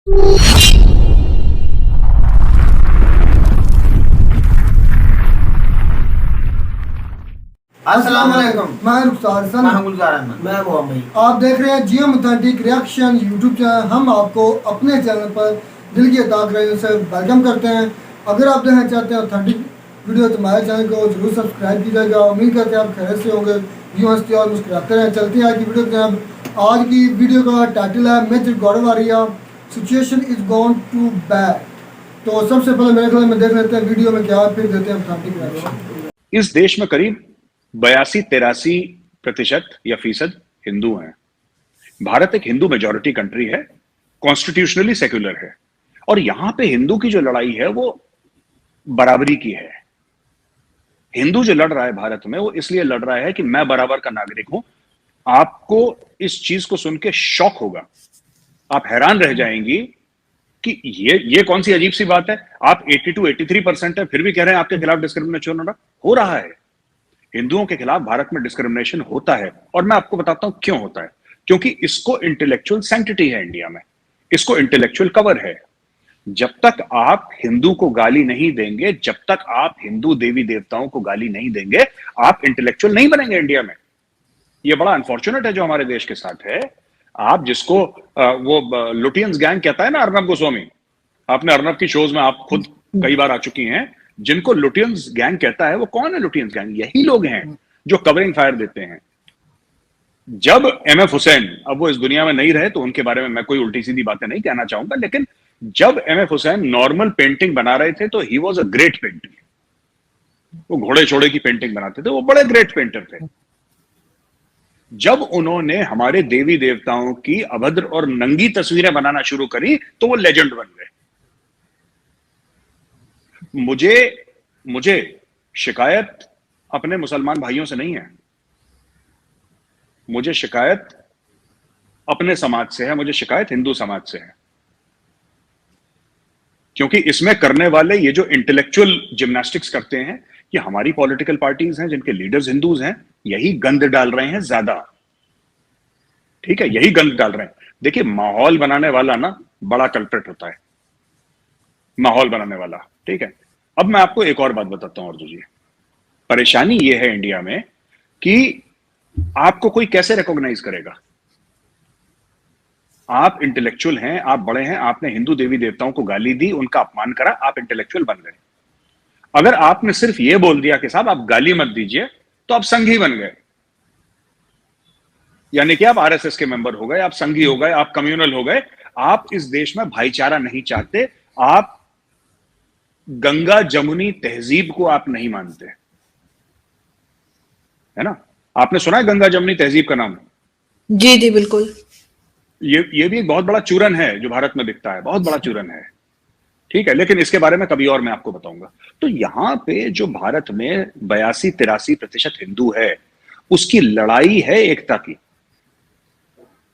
अस्सलाम वालेकुम। मैं रुखसार हसन, मैं गुलजार अहमद। मैं मोहम्मद। आप देख रहे हैं जियो ऑथेंटिक रिएक्शन यूट्यूब चैनल। हम आपको अपने चैनल पर दिल की अताक रहे से वेलकम करते हैं। अगर आप देखना चाहते हैं ऑथेंटिक वीडियो तो हमारे चैनल को जरूर सब्सक्राइब कीजिएगा। उम्मीद करते हैं आप खैरियत से होंगे, यूँ हंसते और मुस्कुराते रहें। चलते हैं आज की वीडियो की। आज की वीडियो का टाइटल है मित्र गौरवारिया, situation is gone to bad. तो सबसे पहले मेरे ख्याल में देख लेते हैं वीडियो में क्या, फिर देते हैं ऑथेंटिक रिएक्शन। इस देश में करीब 82-83% या फीसद हिंदू हैं। भारत एक हिंदू मेजॉरिटी कंट्री है, कॉन्स्टिट्यूशनली सेक्युलर है, और यहां पे हिंदू की जो लड़ाई है वो बराबरी की है। हिंदू जो लड़ रहा है भारत में वो इसलिए लड़ रहा है कि मैं बराबर का नागरिक हूं। आपको इस चीज को सुन के शॉक होगा, आप हैरान रह जाएंगी कि ये कौन सी अजीब सी बात है। आप 82-83% है, फिर भी कह रहे हैं आपके खिलाफ डिस्क्रिमिनेशन हो रहा है। हिंदुओं के खिलाफ भारत में डिस्क्रिमिनेशन होता है, और मैं आपको बताता हूं क्यों होता है। क्योंकि इसको इंटेलेक्चुअल सैंक्टिटी है इंडिया में, इसको इंटेलेक्चुअल कवर है। जब तक आप हिंदू को गाली नहीं देंगे, जब तक आप हिंदू देवी देवताओं को गाली नहीं देंगे, आप इंटेलेक्चुअल नहीं बनेंगे इंडिया में। ये बड़ा अनफॉर्चुनेट है जो हमारे देश के साथ है। आप जिसको वो लुटियंस गैंग कहता है ना, अर्नब गोस्वामी, आपने अर्नब की शोज में आप खुद कई बार आ चुकी हैं। जिनको लुटियंस गैंग कहता है वो कौन है? लुटियंस गैंग यही लोग हैं जो कवरिंग फायर देते हैं। जब एमएफ हुसैन, अब वो इस दुनिया में नहीं रहे तो उनके बारे में मैं कोई उल्टी सीधी बातें नहीं कहना चाहूंगा, लेकिन जब एमएफ हुसैन नॉर्मल पेंटिंग बना रहे थे तो he was a great painter. वो घोड़े छोड़े की पेंटिंग बनाते थे, वो बड़े ग्रेट पेंटर थे। जब उन्होंने हमारे देवी देवताओं की अभद्र और नंगी तस्वीरें बनाना शुरू करी तो वो लेजेंड बन गए। मुझे शिकायत अपने मुसलमान भाइयों से नहीं है, मुझे शिकायत अपने समाज से है, मुझे शिकायत हिंदू समाज से है। क्योंकि इसमें करने वाले ये जो इंटेलेक्चुअल जिम्नास्टिक्स करते हैं, कि हमारी पॉलिटिकल पार्टीज हैं जिनके लीडर्स हिंदूज हैं, यही गंद डाल रहे हैं ज्यादा। ठीक है, यही गंद डाल रहे हैं। देखिए, माहौल बनाने वाला ना बड़ा कल्प्रिट होता है, माहौल बनाने वाला। ठीक है, अब मैं आपको एक और बात बताता हूं अर्जुन जी। परेशानी यह है इंडिया में कि आपको कोई कैसे रिकॉग्नाइज करेगा। आप इंटेलेक्चुअल हैं, आप बड़े हैं, आपने हिंदू देवी देवताओं को गाली दी, उनका अपमान करा, आप इंटेलेक्चुअल बन गए। अगर आपने सिर्फ यह बोल दिया कि साहब आप गाली मत दीजिए, तो आप संघी बन गए। यानी कि आप आरएसएस के मेंबर हो गए, आप संघी हो गए, आप कम्युनल हो गए। आप इस देश में भाईचारा नहीं चाहते, आप गंगा जमुनी तहजीब को आप नहीं मानते, है ना। आपने सुना है गंगा जमुनी तहजीब का नाम? जी जी बिल्कुल। ये भी एक बहुत बड़ा चूरन है जो भारत में दिखता है, बहुत बड़ा चूरन है। ठीक है, लेकिन इसके बारे में कभी और मैं आपको बताऊंगा। तो यहां पे जो भारत में 82-83% हिंदू है, उसकी लड़ाई है एकता की,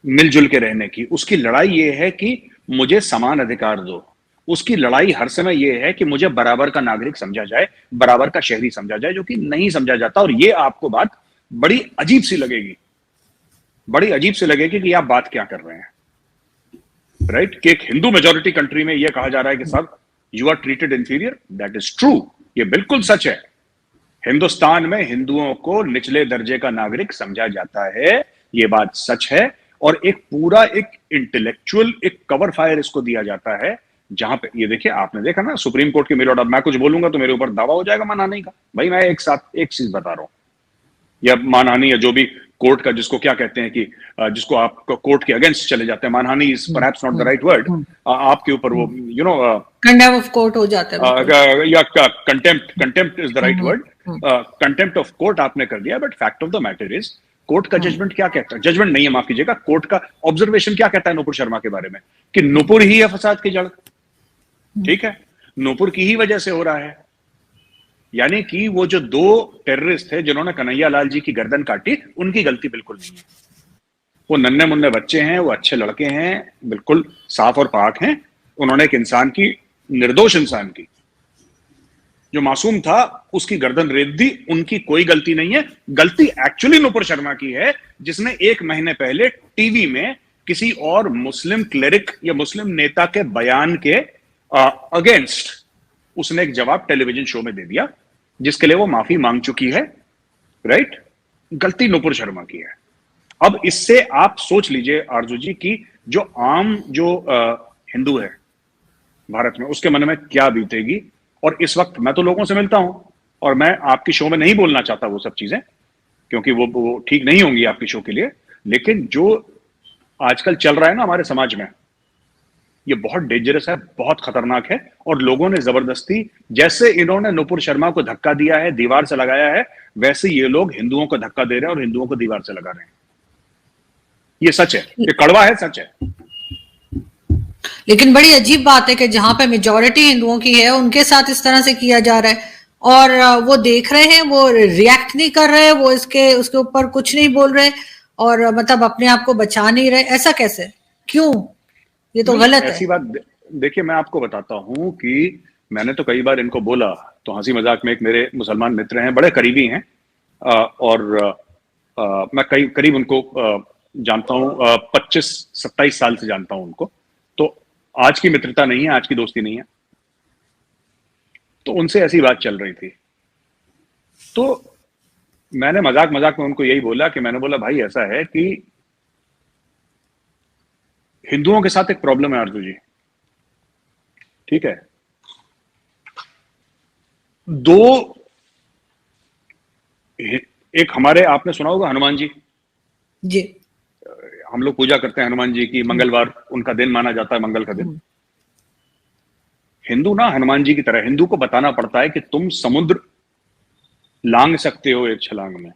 मिलजुल के रहने की। उसकी लड़ाई ये है कि मुझे समान अधिकार दो। उसकी लड़ाई हर समय यह है कि मुझे बराबर का नागरिक समझा जाए, बराबर का शहरी समझा जाए, जो कि नहीं समझा जाता। और ये आपको बात बड़ी अजीब सी लगेगी, बड़ी अजीब सी लगेगी कि आप बात क्या कर रहे हैं, राइट। कि एक हिंदू मेजॉरिटी कंट्री में यह कहा जा रहा है कि साहब you are treated inferior. That is true, ये बिल्कुल सच है। हिंदुस्तान में हिंदुओं को निचले दर्जे का नागरिक समझा जाता है, ये बात सच है। और एक पूरा एक इंटेलेक्चुअल एक कवर फायर इसको दिया जाता है, जहां पे ये देखिए, आपने देखा ना सुप्रीम कोर्ट की मिलोड। अब मैं कुछ बोलूंगा तो मेरे ऊपर दावा हो जाएगा मानहानि का। भाई मैं एक साथ एक चीज बता रहा हूं, या मानहानि या जो भी कोर्ट का, जिसको क्या कहते हैं कि जिसको आप कोर्ट के अगेंस्ट चले जाते हैं, मानहानि is perhaps not the right word. आपके ऊपर वो कंडेम ऑफ कोर्ट हो जाता है, या contempt is the right word. Contempt of court आपने कर दिया, but fact of the matter is court का जजमेंट क्या कहता है, जजमेंट नहीं है, माफ कीजिएगा, कोर्ट का ऑब्जर्वेशन क्या कहता है नुपुर शर्मा के बारे में, कि नुपुर ही है फसाद की जड़। ठीक है, नुपुर की ही वजह से हो रहा है। यानी कि वो जो 2 टेररिस्ट थे जिन्होंने कन्हैया लाल जी की गर्दन काटी, उनकी गलती बिल्कुल नहीं है। वो नन्हे मुन्ने बच्चे हैं, वो अच्छे लड़के हैं, बिल्कुल साफ और पाक हैं। उन्होंने एक इंसान की, निर्दोष इंसान की, जो मासूम था, उसकी गर्दन रेत दी। उनकी कोई गलती नहीं है। गलती एक्चुअली नुपुर शर्मा की है, जिसने 1 महीने पहले टीवी में किसी और मुस्लिम क्लेरिक या मुस्लिम नेता के बयान के अगेंस्ट उसने एक जवाब टेलीविजन शो में दे दिया, जिसके लिए वो माफी मांग चुकी है। राइट? गलती नुपुर शर्मा की है। अब इससे आप सोच लीजिए आरजू जी की जो आम जो हिंदू है भारत में, उसके मन में क्या बीतेगी। और इस वक्त मैं तो लोगों से मिलता हूं, और मैं आपकी शो में नहीं बोलना चाहता वो सब चीजें, क्योंकि वो ठीक नहीं होंगी आपकी शो के लिए, लेकिन जो आजकल चल रहा है ना हमारे समाज में, ये बहुत डेंजरस है, बहुत खतरनाक है। और लोगों ने जबरदस्ती, जैसे इन्होंने नुपुर शर्मा को धक्का दिया है, दीवार से लगाया है, वैसे ये लोग हिंदुओं को धक्का दे रहे हैं और हिंदुओं को दीवार से लगा रहे हैं। ये सच है, ये कड़वा है, सच है। लेकिन बड़ी अजीब बात है कि जहां पे मेजॉरिटी हिंदुओं की है उनके साथ इस तरह से किया जा रहा है, और वो देख रहे हैं, वो रिएक्ट नहीं कर रहे, वो उसके ऊपर कुछ नहीं बोल रहे, और मतलब अपने आप को बचा नहीं रहे। ऐसा कैसे, क्यों? ये तो गलत है। ऐसी बात देखिए, मैं आपको बताता हूं कि मैंने तो कई बार इनको बोला, तो हंसी मजाक में, एक मेरे मुसलमान मित्र हैं, बड़े करीबी हैं, और मैं करीब उनको जानता हूं, 25-27 साल से जानता हूं उनको। तो आज की मित्रता नहीं है, आज की दोस्ती नहीं है। तो उनसे ऐसी बात चल रही थी, तो मैंने मजाक मजाक में उनको यही बोला कि मैंने बोला भाई ऐसा है कि हिंदुओं के साथ एक प्रॉब्लम है आरजू जी, ठीक है? एक हमारे, आपने सुना होगा हनुमान जी, हम लोग पूजा करते हैं हनुमान जी की, मंगलवार उनका दिन माना जाता है, मंगल का दिन। हिंदू ना हनुमान जी की तरह, हिंदू को बताना पड़ता है कि तुम समुद्र लांग सकते हो एक छलांग में।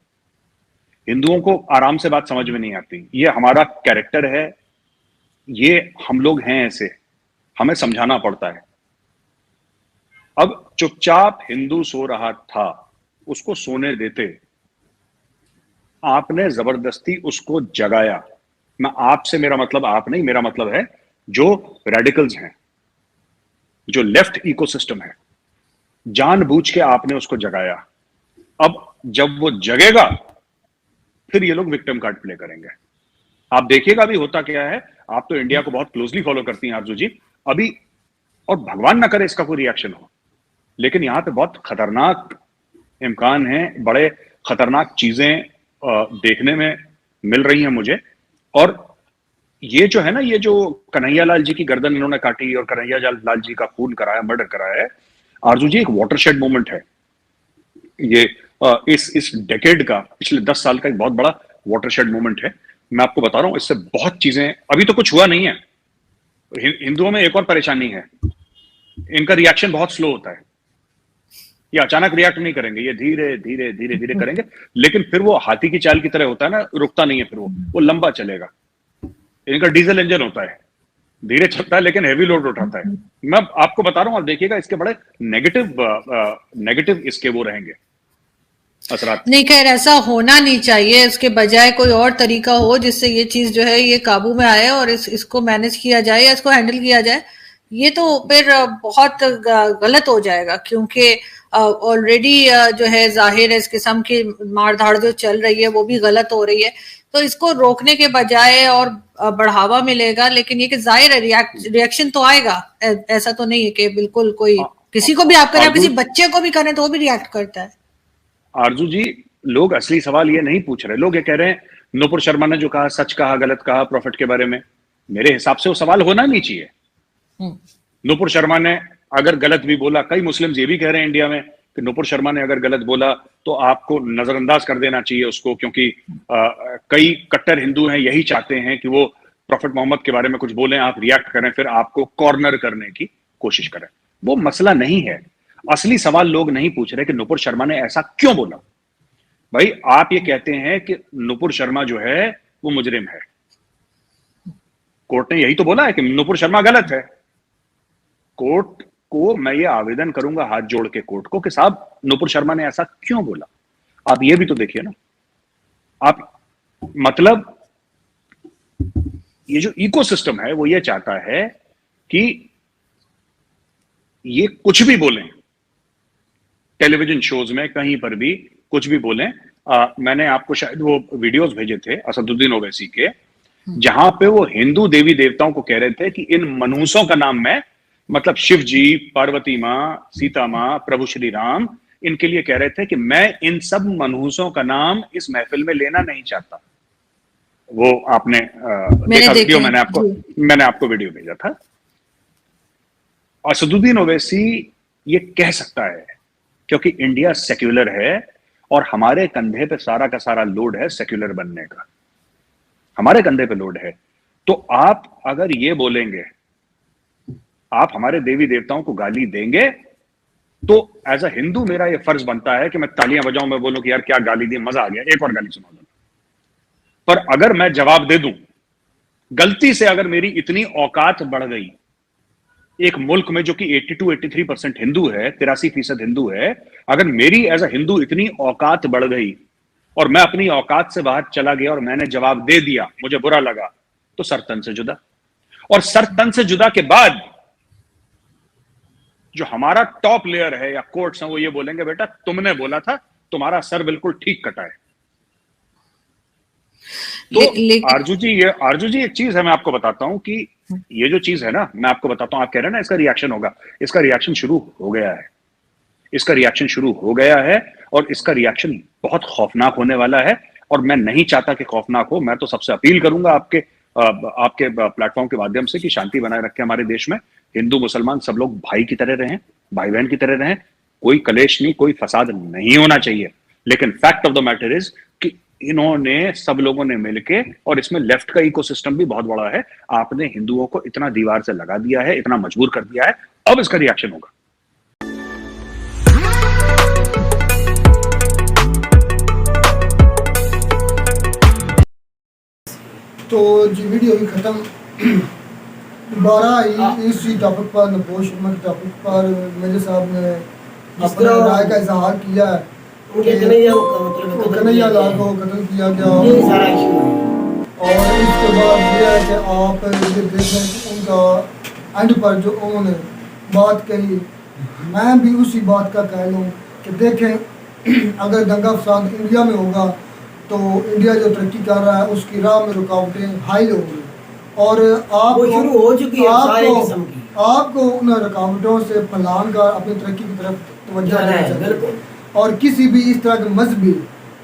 हिंदुओं को आराम से बात समझ में नहीं आती, ये हमारा कैरेक्टर है, ये हम लोग हैं ऐसे, हमें समझाना पड़ता है। अब चुपचाप हिंदू सो रहा था, उसको सोने देते, आपने जबरदस्ती उसको जगाया। मैं आपसे, मेरा मतलब आप नहीं, मेरा मतलब है जो रेडिकल्स हैं, जो लेफ्ट इकोसिस्टम है, जानबूझ के आपने उसको जगाया। अब जब वो जगेगा फिर ये लोग विक्टिम कार्ड प्ले करेंगे। आप देखिएगा अभी होता क्या है। आप तो इंडिया को बहुत क्लोजली फॉलो करती हैं आरजू जी अभी, और भगवान ना करे इसका कोई रिएक्शन हो, लेकिन यहां पे बहुत खतरनाक इम्कान है, बड़े खतरनाक चीजें देखने में मिल रही हैं मुझे। और ये जो है ना, ये जो कन्हैया लाल जी की गर्दन इन्होंने काटी और कन्हैया लाल जी का खून कराया, मर्डर कराया है, आरजू जी एक वाटरशेड मोमेंट है ये। इस डेकेड का, पिछले 10 साल का एक बहुत बड़ा वाटरशेड मोमेंट है। मैं आपको बता रहा हूं, इससे बहुत चीजें, अभी तो कुछ हुआ नहीं है। हिंदुओं में एक और परेशानी है, इनका रिएक्शन बहुत स्लो होता है। ये अचानक रिएक्ट नहीं करेंगे, ये धीरे धीरे धीरे धीरे करेंगे, लेकिन फिर वो हाथी की चाल की तरह होता है ना, रुकता नहीं है, फिर वो लंबा चलेगा। इनका डीजल इंजन होता है, धीरे चलता है लेकिन हैवी लोड उठाता है। मैं आपको बता रहा हूं, आप देखिएगा इसके बड़े नेगेटिव इसके वो रहेंगे असरात। नहीं, खैर ऐसा होना नहीं चाहिए। इसके बजाय कोई और तरीका हो जिससे ये चीज जो है ये काबू में आए और इसको मैनेज किया जाए या इसको हैंडल किया जाए। ये तो फिर बहुत गलत हो जाएगा, क्योंकि ऑलरेडी जो है जाहिर है इस किस्म की मारधाड़ जो चल रही है वो भी गलत हो रही है। तो इसको रोकने के बजाय और बढ़ावा मिलेगा, लेकिन ये कि जाहिर है रिएक्शन तो आएगा। ऐसा तो नहीं है कि बिल्कुल कोई किसी को भी आप करें, किसी बच्चे को भी करें तो वो भी रिएक्ट करता है। आरजू जी, लोग असली सवाल ये नहीं पूछ रहे, लोग ये कह रहे हैं नुपुर शर्मा ने जो कहा सच कहा, गलत कहा प्रॉफिट के बारे में। मेरे हिसाब से वो सवाल होना नहीं चाहिए। नुपुर शर्मा ने अगर गलत भी बोला, कई मुस्लिम ये भी कह रहे हैं इंडिया में कि नुपुर शर्मा ने अगर गलत बोला तो आपको नजरअंदाज कर देना चाहिए उसको, क्योंकि कई कट्टर हिंदू हैं, यही चाहते हैं कि वो प्रॉफिट मोहम्मद के बारे में कुछ बोलें, आप रिएक्ट करें, फिर आपको कॉर्नर करने की कोशिश करें। वो मसला नहीं है। असली सवाल लोग नहीं पूछ रहे कि नुपुर शर्मा ने ऐसा क्यों बोला। भाई आप ये कहते हैं कि नुपुर शर्मा जो है वो मुजरिम है, कोर्ट ने यही तो बोला है कि नुपुर शर्मा गलत है। कोर्ट को मैं ये आवेदन करूंगा हाथ जोड़ के कोर्ट को कि साहब नुपुर शर्मा ने ऐसा क्यों बोला। आप ये भी तो देखिए ना, आप मतलब ये जो इकोसिस्टम है वो ये चाहता है कि ये कुछ भी बोलें, टेलीविजन शोज में कहीं पर भी कुछ भी बोलें। मैंने आपको शायद वो वीडियोस भेजे थे असदुद्दीन ओवैसी के, जहां पे वो हिंदू देवी देवताओं को कह रहे थे कि इन मनहूसों का नाम मैं, मतलब शिव जी, पार्वती माँ, सीता माँ, प्रभु श्री राम, इनके लिए कह रहे थे कि मैं इन सब मनहूसों का नाम इस महफिल में लेना नहीं चाहता। वो आपने देखा वीडियो, मैंने आपको वीडियो भेजा था। असदुद्दीन ओवैसी ये कह सकता है क्योंकि इंडिया सेक्युलर है और हमारे कंधे पे सारा का सारा लोड है सेक्युलर बनने का, हमारे कंधे पे लोड है। तो आप अगर ये बोलेंगे, आप हमारे देवी देवताओं को गाली देंगे, तो एज अ हिंदू मेरा ये फर्ज बनता है कि मैं तालियां बजाऊं, मैं बोलूं कि यार क्या गाली दी, मजा आ गया, एक और गाली सुना दो। पर अगर मैं जवाब दे दूं, गलती से अगर मेरी इतनी औकात बढ़ गई एक मुल्क में जो कि 82-83% हिंदू है, 83% हिंदू है, अगर मेरी एज अ हिंदू इतनी औकात बढ़ गई और मैं अपनी औकात से बाहर चला गया और मैंने जवाब दे दिया, मुझे बुरा लगा, तो सर तन से जुदा। और सर तन से जुदा के बाद जो हमारा टॉप लेयर है या कोर्ट्स हैं, वो ये बोलेंगे बेटा तुमने बोला था, तुम्हारा सर बिल्कुल ठीक कटा है। तो आरजू जी एक चीज है, मैं आपको बताता हूं कि ये जो चीज है ना, मैं आपको बताता हूं, आप कह रहे हैं ना इसका रिएक्शन होगा, इसका रिएक्शन शुरू हो गया है, इसका रिएक्शन शुरू हो गया है और इसका रिएक्शन बहुत खौफनाक होने वाला है। और मैं नहीं चाहता कि खौफनाक हो। मैं तो सबसे अपील करूंगा आपके प्लेटफॉर्म के माध्यम से कि शांति बनाए रखें हमारे देश में, हिंदू मुसलमान सब लोग भाई की तरह रहें, भाई बहन की तरह रहें, कोई कलेश नहीं, कोई फसाद नहीं होना चाहिए। लेकिन fact of the matter is कि इन्होंने सब लोगों ने मिलके, और इसमें लेफ्ट का इकोसिस्टम भी बहुत बड़ा है, आपने हिंदुओं को इतना दीवार से लगा दिया है, इतना मजबूर कर दिया है, अब इसका रिएक्शन होगा। तो जी वीडियो भी खत्म। दोबारा इसी टॉपिक पर, नपोश उम्मत के टॉपिक पर मेरे साहब ने अपने राय का इजहार किया है उनके कन्हैया लाल को कत्ल किया गया, और इसके बाद ये है कि आप ये देख रहे हैं कि उनका एंड पर जो उन्होंने बात कही, मैं भी उसी बात का कह लूँ कि देखें अगर दंगा फसाद इंडिया में होगा तो इंडिया जो तरक्की कर रहा है उसकी राह में रुकावटें हाई होंगी, और शुरू हो चुकी है सारे किस्म की। आपको उन रुकावटों से फलान कर अपनी तरक्की की तरफ तवज्जो देना चाहिए। और किसी भी इस तरह के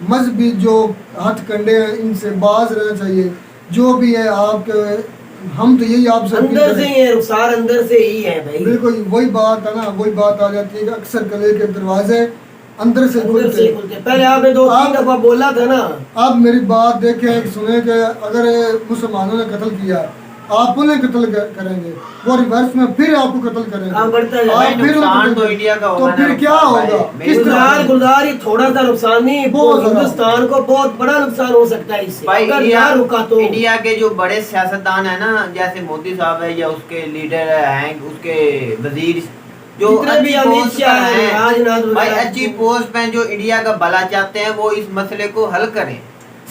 मजहबी जो हथकंडे हैं इनसे बाज रहना चाहिए। जो भी है आपके, हम तो यही आपसे अंदर से ही है, रुखसार अंदर से ही है भाई। बिल्कुल वही बात है ना, वही बात आ जाती है कि अक्सर कले के दरवाजे अंदर से खुलते। पहले आपने 2-3 दफा बोला था ना। आप मेरी बात देखें, सुने कि अगर मुसलमानों ने कत्ल किया, आप उन्हें कत्ल करेंगे, वो रिवर्स में फिर आपको कत्ल करेंगे, आप फिर तो इंडिया का तो फिर क्या होगा? किस गुलजार ये थोड़ा सा नुकसान नहीं, हिंदुस्तान को बहुत बड़ा नुकसान हो सकता है इससे। भाई अगर ना रुका तो इंडिया के जो बड़े सियासतदान है ना, जैसे मोदी साहब है या उसके लीडर हैं, उसके वजीर जो भी अच्छी अच्छी पोस्ट पे जो इंडिया का भला चाहते हैं, वो इस मसले को हल करें,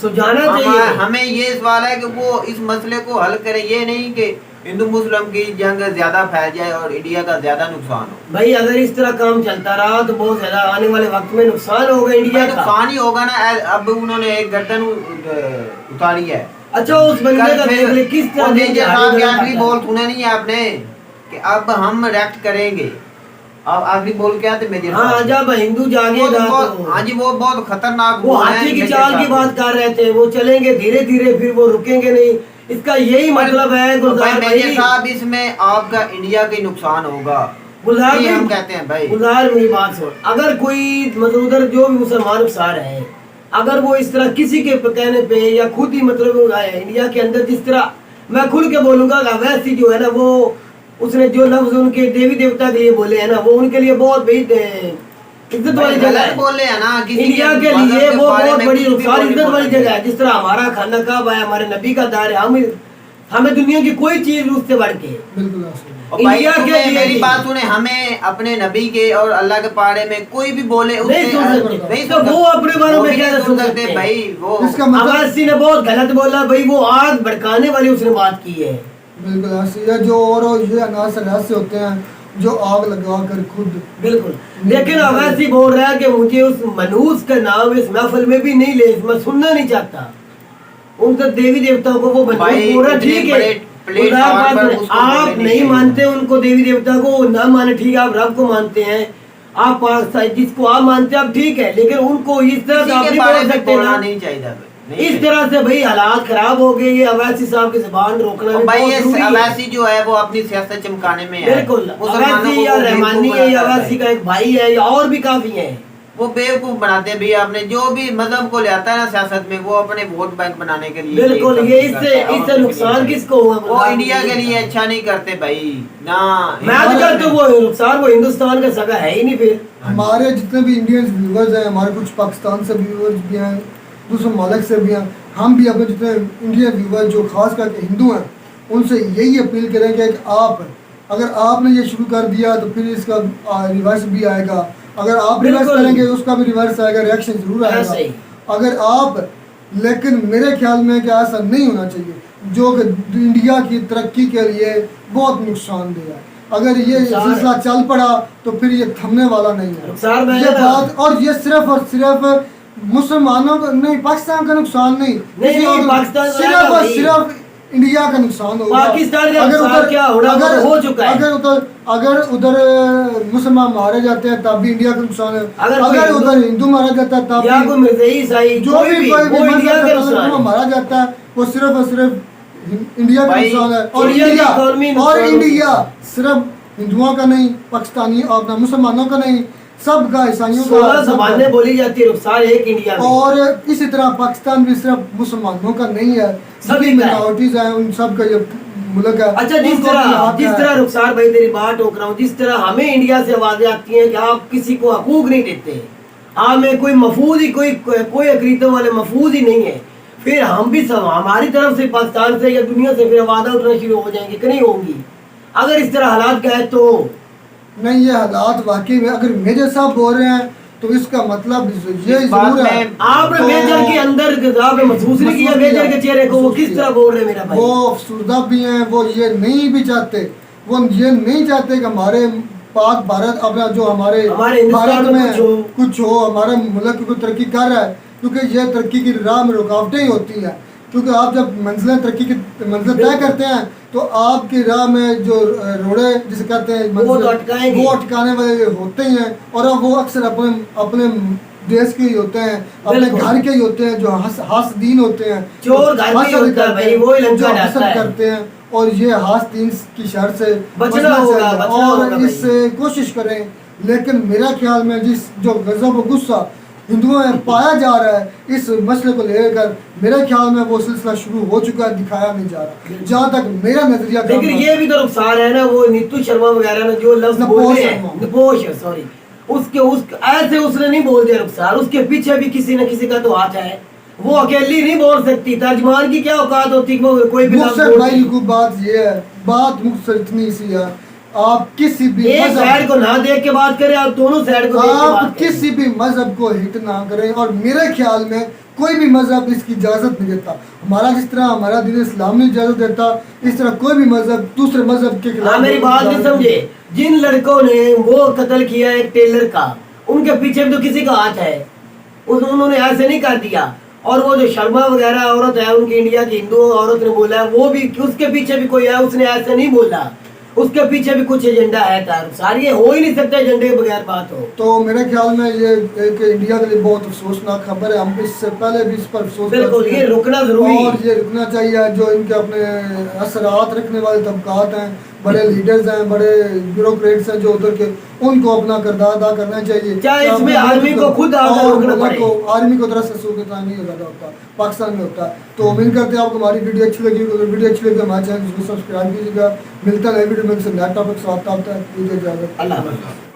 सुलझाना चाहिए। हमें ये सवाल है कि वो इस मसले को हल करें, ये नहीं कि हिंदू मुस्लिम की जंग ज्यादा फैल जाए और इंडिया का ज्यादा नुकसान हो। भाई अगर इस तरह काम चलता रहा तो बहुत ज्यादा आने वाले वक्त में नुकसान होगा इंडिया का। नुकसान ही होगा ना। अब उन्होंने एक गर्दन उतारी है। अच्छा उस बंदे का देख ले किस तरह आखिरी बोल सुना नहीं है आपने कि अब हम रिएक्ट करेंगे। अब आखिरी बोल क्या थे मेरे? हाँ जब हिंदू जागेगा तो हाँ जी, वो बहुत खतरनाक, वो हाथी की चाल की बात कर रहे थे, वो चलेंगे धीरे धीरे, फिर वो रुकेंगे नहीं। इसका यही मतलब है गुलजार भाई साहब, इसमें आपका इंडिया का नुकसान होगा। गुलजार हम कहते हैं भाई, गुलजार मेरी बात सुन, अगर कोई मतलब उधर जो भी मुसलमान अफसार है, अगर वो इस तरह किसी के कहने पे या खुद ही मतलब इंडिया के अंदर जिस तरह मैं खुल के बोलूंगा, वैसी जो है ना, वो उसने जो लफ्ज उनके देवी देवता के लिए बोले हैं ना, वो उनके लिए बहुत इज्जत वाली जगह है। बोले हैं ना इंडिया के लिए वो बहुत बड़ी इज्जत वाली जगह है। जिस तरह हमारा खाना काबा है, हमारे नबी का दार है, हमें दुनिया की कोई चीज उससे बढ़ के इंडिया के लिए। मेरी बात सुने, हमें अपने नबी के और अल्लाह के पारे में कोई भी बोले नहीं तो वो अपने बारे में क्या सुन सकते भाई। वो अवासी ने बहुत गलत बोला भाई, वो आग भड़काने वाली उसने बात की है। बिल्कुल ऐसे जो और ये अनासर ऐसे होते हैं जो आग लगा कर खुद। बिल्कुल, लेकिन अवैसी बोल रहा है कि मुझे उस मनहूस का नाम इस महफिल में भी नहीं ले, मैं सुनना नहीं चाहता। उनका देवी देवताओं को वो भाई, बोल रहा इतने ठीक है। बड़े प्लेटफॉर्म उदाहरण पर बात उसको आप बोलने नहीं चाहिए। मानते उनको देवी देवता को ना माने ठीक है, आप रब को मानते हैं, आप जिसको आप मानते हैं आप ठीक है, लेकिन उनको इस तरह से किसी आप के नहीं बारे बोल में सकते बोलना ना। नहीं चाहिए था भाई, नहीं इस चाहिए। तरह से भाई हालात खराब हो गए। ये अवैसी साहब की जुबान रोकना भी और भाई बहुत ये जरूरी है। अवैसी जो है वो अपनी सियासत चमकाने में है। बिल्कुल, मुसलमानों अवैसी को या वो रहमानी बेवकूफ है या बनाता है अवैसी का एक भाई है या और भी काफी है। वो बेवकूफ बनाते हैं भैया। आपने जो भी मजहब को ले आता है ना सियासत में, वो अपने वोट बैंक बनाने के लिए बिल्कुल, सब ये कुछ करता इससे है, और इससे कुछ नुकसान नहीं किसको हुआ? वो इंडिया के लिए अच्छा नहीं करते भाई ना। मैं तो कहता हूँ वो नुकसान वो हिंदुस्तान का सगा है ही नहीं फिर। हमारे जितने भी इंडियंस व्यूवर्स हैं, हमारे कुछ पाकिस्तान से व्यूवर्स भी हैं, दूसरे ममालिक से भी हैं, हम भी अपने जितने इंडियन व्यूवर्स जो खास करके हिंदू हैं उनसे यही अपील करेंगे कि आप अगर आपने ये शुरू कर दिया तो फिर इसका रिवर्स भी आएगा। अगर आप रिवर्स बिल्कुल। करेंगे उसका भी रिवर्स आएगा, रिएक्शन जरूर ऐसा ही। आएगा। अगर आप लेकिन मेरे ख्याल में कि ऐसा नहीं होना चाहिए, जो कि इंडिया की तरक्की के लिए बहुत नुकसानदेह है। अगर ये नुकसान- सिलसिला चल पड़ा तो फिर ये थमने वाला नहीं है। नुकसान में ये है ना। बात, और ये सिर्फ और सिर्फ मुसलमानों का नहीं, पाकिस्तान का नुकसान नहीं, किसी नहीं, और- पाकिस्तान का सिर्फ और नहीं। सिर्फ इंडिया का नुकसान होगा। पाकिस्तान का अगर नुकसान उधर- क्या होना वो अगर- तो हो चुका है। अगर उधर मुसलमान मारे जाते हैं तब भी इंडिया का नुकसान है। अगर कोई अगर हिंदू- उधर हिंदू मारा जाता है तब या भी कोई मिर्ज़ाई ईसाई जो कोई भी भी कोई भी वो इंडिया मजहब का का नुकसान वो है। मारा जाता है वो सिर्फ और सिर्फ इंडिया का भाई, नुकसान है। और इंडिया की इंडिया इकोनॉमी और नुकसान इंडिया सिर्फ हिंदुओं का नहीं, पाकिस्तानी और अपना मुसलमानों का नहीं, सबका, ईसाइयों 16 का, जबानें सबका। बोली जाती है नुकसान एक इंडिया में। और इसी तरह पाकिस्तान भी सिर्फ मुसलमानों का नहीं है, सभी सभी का है। मिनॉरिटीज हैं, उन सब का ये मुल्क है। अच्छा, जिस उनको भी हक जिस है। तरह रुखसार भाई तेरी बात टोक रहा हूँ, जिस तरह हमें इंडिया से आवाजें आती हैं कि आप किसी को हकूक नहीं देते, हमें कोई मफूज ही कोई अकरीतों वाले मफूज ही नहीं है, फिर हम भी सब हमारी तरफ से पाकिस्तान से या दुनिया से फिर आवाज़ें उठना शुरू हो जाएंगी कि नहीं होंगी? अगर इस तरह हालात का है तो नहीं, ये हालात वाकई में अगर मेरे साथ बोल रहे हैं तो इसका मतलब ये इस बात जरूर है। में आपने तो- मेजर के अंदर आपने महसूस नहीं किया महसूस मेजर किया, के चेहरे को वो महसूस किस किया। तरह बोल रहे हैं मेरा भाई? वो अफसरदा भी हैं, वो ये नहीं भी चाहते, वो ये नहीं चाहते कि हमारे पाक भारत अपना जो हमारे हिंदुस्तान भारत में में कुछ हो, हमारे मुल्क को तरक्की कर रहा है, क्योंकि ये तरक्की की राह में रुकावटें ही होती हैं। क्योंकि आप जब मंजिलें तरक्की की मंजिल तय करते हैं तो आपकी राह में जो रोड़े जिसे कहते हैं वो तो मंजिल, अटकाएंगे। वो अटकाने वाले होते ही हैं। और अब वो अक्सर अपने अपने देश के ही होते हैं, अपने बिल्कुल। घर के ही होते हैं, जो हासदीन होते हैं, चोर घर के हसद होता है करते भाई, हैं, वो ही लंका जो जाता हसद है। करते हैं। और ये हासदीन की शर से बचना होगा, चाहिए बचना होगा और भाई। इससे कोशिश करें। लेकिन मेरा ख्याल में जिस जो गजब और गुस्सा हिंदुओं में पाया जा रहा है इस मसले को लेकर, मेरे ख्याल में वो सिलसिला शुरू हो चुका है, दिखाया नहीं जा रहा, जहाँ तक मेरा नजरिया काम लेकिन करता ये भी तो नुकसान है ना, वो नीतू शर्मा वगैरह ने जो लफ्ज नपोश बोले शर्मा। हैं, नपोश सॉरी, उस ऐसे उसने नहीं बोल दिया नुकसान, उसके पीछे भी किसी न किसी का तो हाथ है। वो अकेली नहीं बोल सकती, तर्जमान की क्या औकात होती कि वो कोई भी लफ्ज मुख्तर बोल भाई दे। को बात ये है, बात मुख्तर इतनी सी है, आप किसी भी एक मजहब- साइड को ना देख के बात करें, आप दोनों साइड को देख के आप बात करें। किसी भी मजहब को हिट ना करें। और मेरे ख्याल में कोई भी मजहब इसकी इजाज़त नहीं देता। हमारा जिस तरह हमारा दीन इस्लाम नहीं इजाज़त देता, इस तरह कोई भी मजहब दूसरे मजहब के खिलाफ हाँ, मेरी बात नहीं इजाज़त समझे। जिन लड़कों ने वो कत्ल किया एक टेलर का, उनके पीछे भी तो किसी का हाथ है, उन्होंने ऐसे नहीं कर दिया। और वो जो शर्मा वगैरह औरत है, उनकी इंडिया की हिंदू औरत ने बोला है, वो भी उसके पीछे भी कोई है, उसने ऐसे नहीं बोला, उसके पीछे भी कुछ एजेंडा है। सारी ये हो ही नहीं सकता एजेंडे के बगैर बात हो। तो मेरे ख्याल में ये एक इंडिया के लिए बहुत अफसोसनाक खबर है। हम इससे पहले भी इस पर अफसोस कर बिल्कुल, चुके ये हैं। रुकना जरूरी है। और ये रुकना चाहिए। जो इनके अपने असरात रखने वाले तबकात हैं, बड़े लीडर्स हैं, बड़े ब्यूरोक्रेट्स हैं जो उधर के, उनको अपना किरदार अदा करना चाहिए। चाहे इसमें अपने आर्मी मुल्क को खुद आगे और रोकना मुल्क पड़े। को, आर्मी को तरह से सूखता नहीं ज़्यादा होता, पाकिस्तान में होता है। तो उम्मीद करते हैं आपको हमारी वीडियो अच्छी लगी। अगर वीडियो अच्छी लगी हमारे चैनल को सब्सक्राइब कीजिएगा। मिलता है नई वीडियो में नया टॉपिक साथ आता है। अल्लाह हाफ़िज़।